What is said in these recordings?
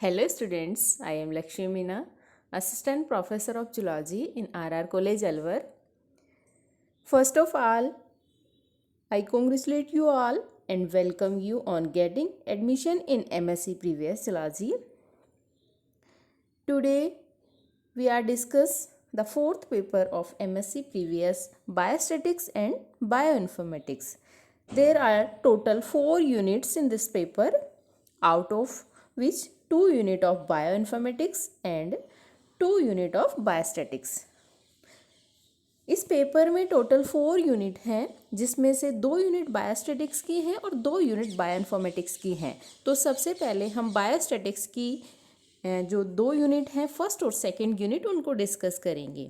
Hello students, I am Lakshmi Meena, Assistant Professor of Zoology in RR College Alwar. First of all, I congratulate you all and welcome you on getting admission in MSc Previous Zoology. Today we are discuss the fourth paper of MSc Previous Biostatics and Bioinformatics. There are total 4 units in this paper, out of which 2 unit of bioinformatics and 2 unit of biostatics. इस paper में total 4 unit हैं, जिसमें से 2 unit biostatics की हैं और 2 unit bioinformatics की हैं। तो सबसे पहले हम बायोस्टैटिक्स की जो 2 यूनिट हैं, फर्स्ट और सेकंड यूनिट, उनको डिस्कस करेंगे।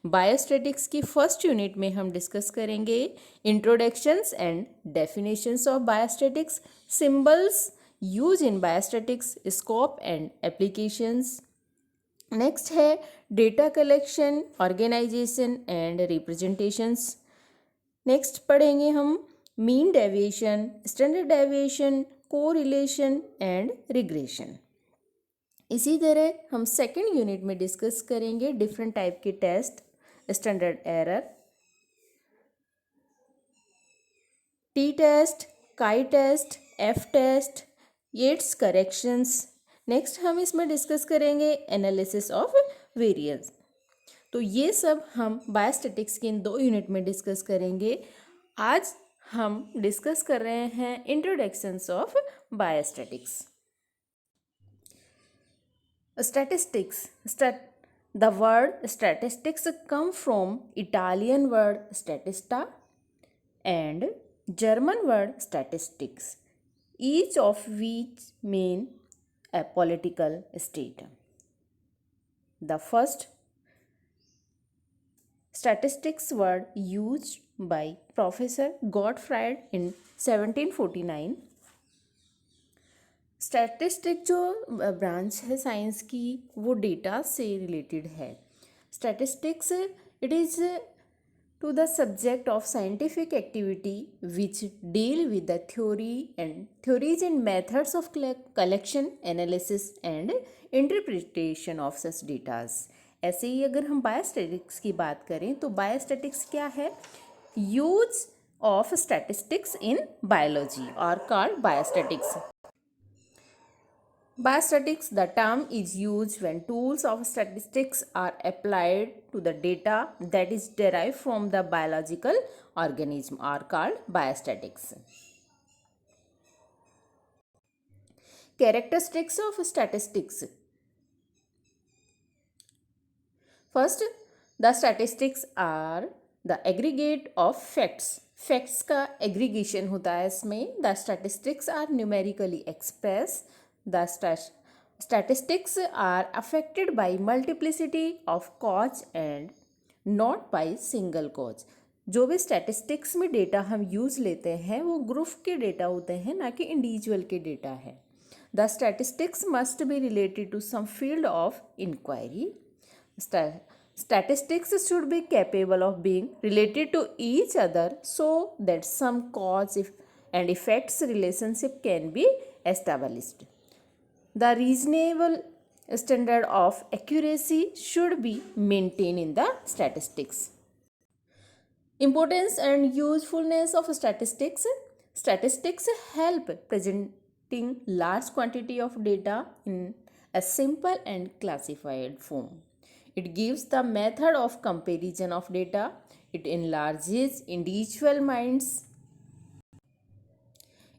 बायोस्टैटिक्स की फर्स्ट यूनिट में हम डिस्कस करेंगे introductions and definitions of biostatics, symbols use in biostatics, scope and applications. Next है data collection, organisation and representations. Next पढ़ेंगे हम mean deviation, standard deviation, correlation and regression. इसी तरह हम सेकंड यूनिट में डिस्कस करेंगे डिफरेंट टाइप के test, standard error, T test, chi test, F test, Yates corrections. Next हम इसमें डिस्कस करेंगे एनालिसिस ऑफ वेरिएंस। तो ये सब हम बायोस्टैटिक्स की इन 2 यूनिट में डिस्कस करेंगे। आज हम डिस्कस कर रहे हैं introductions of biostatics. Statistics, the word statistics come from Italian word statista and German word statistics, each of which mean a political state. The first statistics word used by Professor Gottfried in 1749. Statistic जो branch है science की, वो data से related है। Statistics it is to the subject of scientific activity which deal with the theories and methods of collection, analysis and interpretation of such data. ऐसे ही अगर हम biostatics की बात करें तो बायोस्टैटिक्स क्या है? Use of statistics in biology और called biostatics. Biostatics, the term is used when tools of statistics are applied to the data that is derived from the biological organism are called biostatics. Characteristics of statistics. First, the statistics are the aggregate of facts. Facts का aggregation होता है इसमें. The statistics are numerically expressed. The statistics are affected by multiplicity of cause and not by single cause. जो भी statistics में data हम use लेते हैं वो ग्रुप के डेटा होते हैं, ना कि इंडिविजुअल के डेटा है. The statistics must be related to some field of inquiry. Statistics should be capable of being related to each other so that some cause and effects relationship can be established. The reasonable standard of accuracy should be maintained in the statistics. Importance and usefulness of statistics. Statistics help presenting large quantity of data in a simple and classified form. It gives the method of comparison of data. It enlarges individual minds.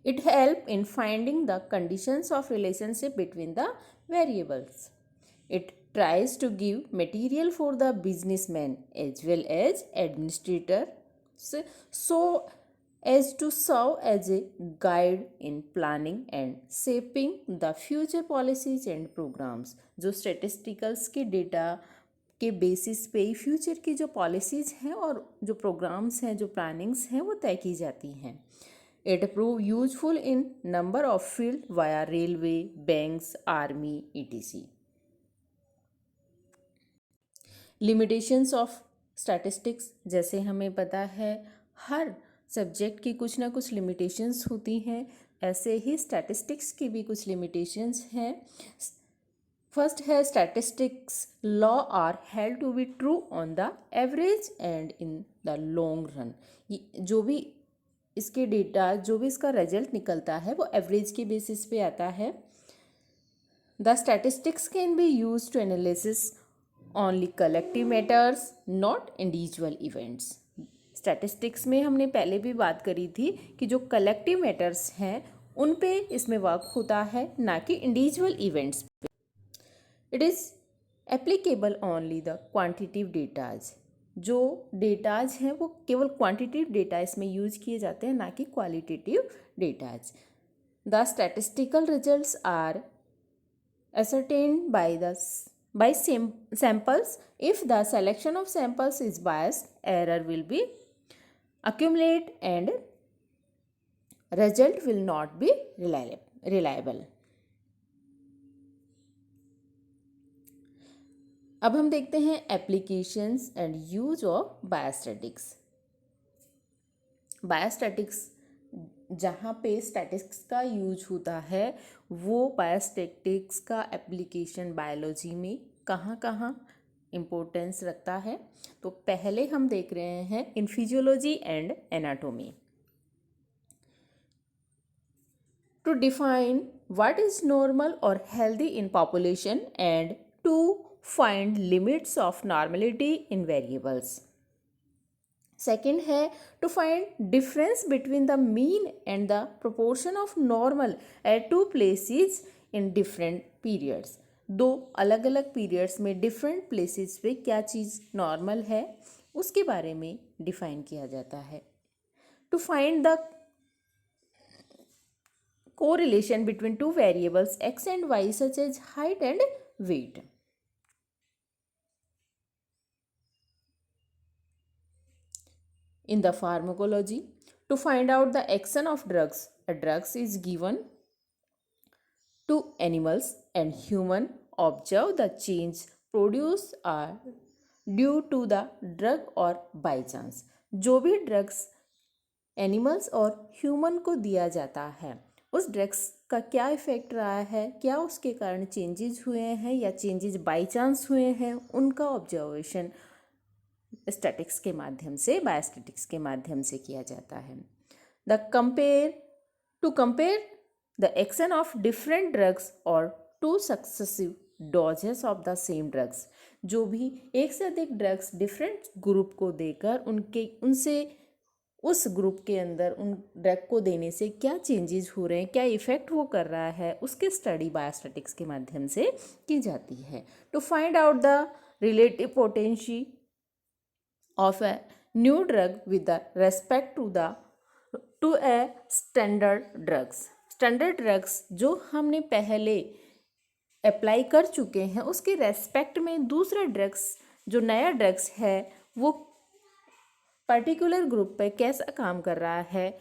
It helps in finding the conditions of relationship between the variables. It tries to give material for the businessman as well as administrators so as to serve as a guide in planning and shaping the future policies and programs. जो स्टेटिस्टिकल्स के data के basis पे ही future की जो policies हैं और जो programmes हैं, जो प्लानिंग्स हैं, वो तय की जाती हैं. It proved useful in number of field via railway, banks, army, etc. Limitations of statistics. जैसे हमें पता है हर सब्जेक्ट की कुछ ना कुछ लिमिटेशंस होती हैं, ऐसे ही स्टैटिस्टिक्स की भी कुछ लिमिटेशंस हैं. फर्स्ट है statistics law are held to be true on the average and in the long run. जो भी इसके डेटा, जो भी इसका रिजल्ट निकलता है वो एवरेज के बेसिस पे आता है। The statistics can be use to analysis only collective matters not individual events. Statistics में हमने पहले भी बात करी थी कि जो कलेक्टिव मैटर्स हैं उन पे इसमें वर्क होता है, ना कि individual events. It is applicable only the quantitative datas. जो डेटाज हैं वो केवल क्वांटिटिव डेटा इसमें यूज किए जाते हैं, ना कि qualitative datas. The statistical results are ascertained by samples. If the selection of samples is biased, error will be accumulated and result will not be reliable. अब हम देखते हैं applications and use of biostatics. Biostatics जहाँ पे statistics का use होता है, वो बायोस्टैटिक्स का एप्लीकेशन बायोलॉजी में कहाँ कहाँ इम्पोर्टेंस रखता है। तो पहले हम देख रहे हैं in physiology and anatomy. To define what is normal और healthy in population and to find limits of normality in variables. Second है to find difference between the mean and the proportion of normal at two places in different periods. दो अलग अलग periods में different places पे क्या चीज़ normal है उसके बारे में define किया जाता है. To find the correlation between two variables x and y such as height and weight. In the pharmacology, to find out the action of drugs, a drug is given to animals and human observe the change produced are due to the drug or by chance. जो भी drugs animals और human को दिया जाता है उस drugs का क्या इफेक्ट रहा है, क्या उसके कारण चेंजेस हुए हैं या चेंजेस बाय चांस हुए हैं, उनका ऑब्जर्वेशन स्टैटिक्स के माध्यम से, बायोस्टैटिक्स के माध्यम से किया जाता है। To compare the action of different drugs और to successive doses of the same drugs. जो भी एक से अधिक ड्रग्स डिफरेंट ग्रुप को देकर उनसे उस ग्रुप के अंदर उन ड्रग को देने से क्या चेंजेस हो रहे हैं, क्या इफेक्ट वो कर रहा है, उसकी स्टडी बायोस्टैटिक्स के माध्यम से की जाती है। To find out the relative potential of a new drug with the respect to a standard drugs. Standard drugs जो हमने पहले अप्लाई कर चुके हैं उसके रेस्पेक्ट में दूसरा ड्रग्स, जो नया ड्रग्स है वो पर्टिकुलर ग्रुप पे कैसा काम कर रहा है,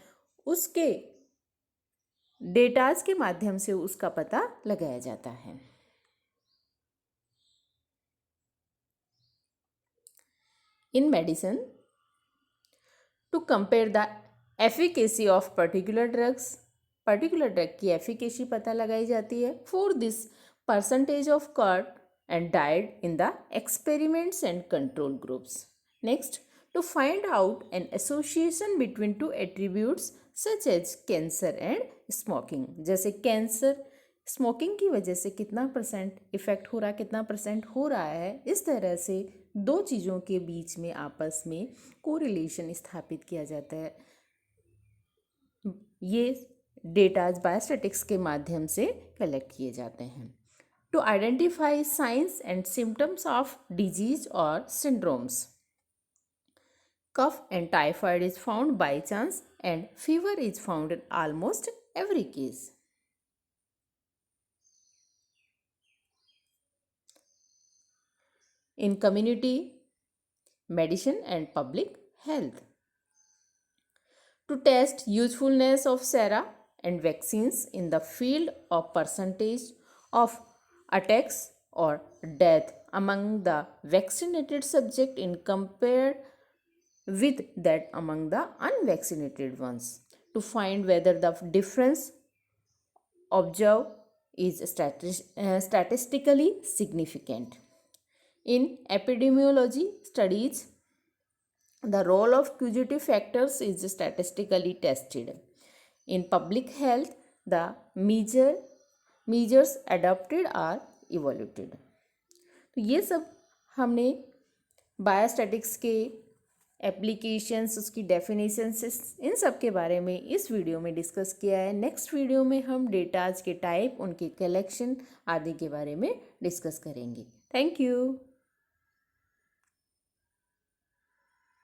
उसके डेटाज के माध्यम से उसका पता लगाया जाता है। In medicine, to compare the efficacy of particular drugs, particular drug की efficacy पता लगाई जाती है। For this, percentage of cut and died in the experiments and control groups. Next, to find out an association between two attributes such as cancer and smoking. जैसे cancer smoking की वजह से कितना परसेंट इफेक्ट हो रहा है, कितना percent हो रहा है, इस तरह से दो चीज़ों के बीच में आपस में कोरिलेशन स्थापित किया जाता है। ये डेटाज बायोस्टैटिक्स के माध्यम से कलेक्ट किए जाते हैं। To identify signs and symptoms of disease और syndromes, cough and typhoid is found by chance and fever is found in almost every case. In community medicine and public health, to test usefulness of sera and vaccines in the field of percentage of attacks or death among the vaccinated subject in compared with that among the unvaccinated ones, to find whether the difference observed is statistically significant. In epidemiology studies, the role of causative factors is statistically tested. In public health, the measures adopted are evaluated. तो ये सब हमने biostatics के applications, उसकी definitions, इन सब के बारे में इस वीडियो में डिस्कस किया है. नेक्स्ट वीडियो में हम डेटाज के टाइप, उनके कलेक्शन आदि के बारे में डिस्कस करेंगे. Thank you.